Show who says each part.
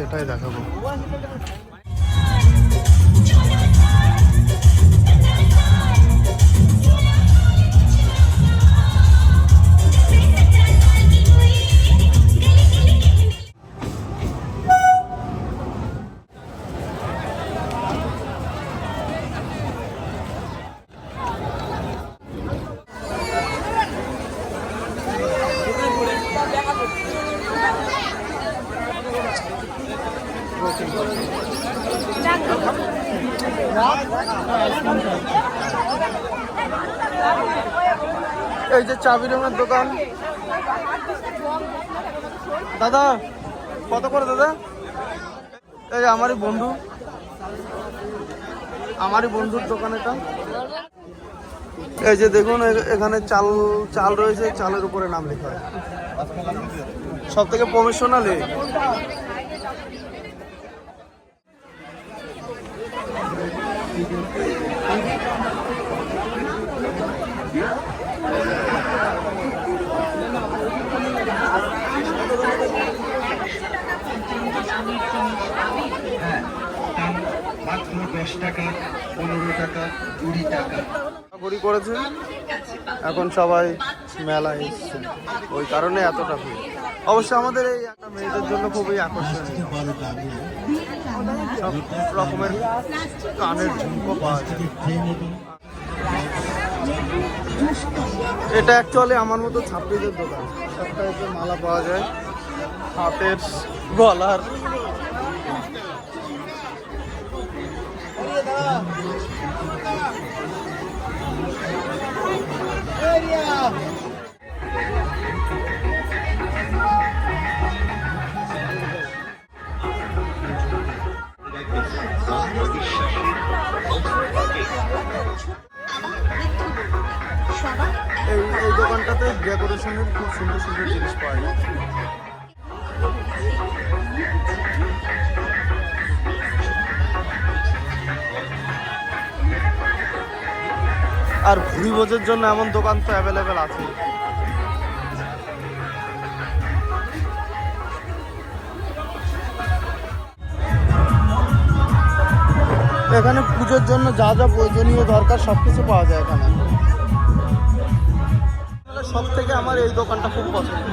Speaker 1: সেটাই দেখাবো। এই যে চাবি রঙের দোকান। দাদা কত করে দাদা? এই আমারই বন্ধুর দোকান এটা। এই যে দেখুন এখানে চাল রয়েছে, চালের উপরে নাম লেখা হয়। সব থেকে প্রফেশনাল।
Speaker 2: মাত্র 10 টাকা, 15 টাকা, 20 টাকা
Speaker 1: করেছে। এখন সবাই মেলায় এসছে, ওই কারণে এতটা ভিড়। অবশ্য আমাদের এই একটা মেয়েদের জন্য খুবই আকর্ষণীয়। সব রকমের কানের ঝুমকো পাওয়া যায়। এটা অ্যাকচুয়ালি আমার মতো ছাত্রীদের দোকান। সব টাইপের মালা পাওয়া যায়, হাতের, গলার। এই দোকানটাতে ডেকোরেশনের খুব সুন্দর সুন্দর জিনিস পাওয়া যায়। আর ভুরিভোজের জন্য এমন দোকান তো অ্যাভেলেবেল আছে। এখানে পুজোর জন্য যা যা প্রয়োজনীয় দরকার সবকিছু পাওয়া যায় এখানে। সব থেকে আমার এই দোকানটা খুব পছন্দ।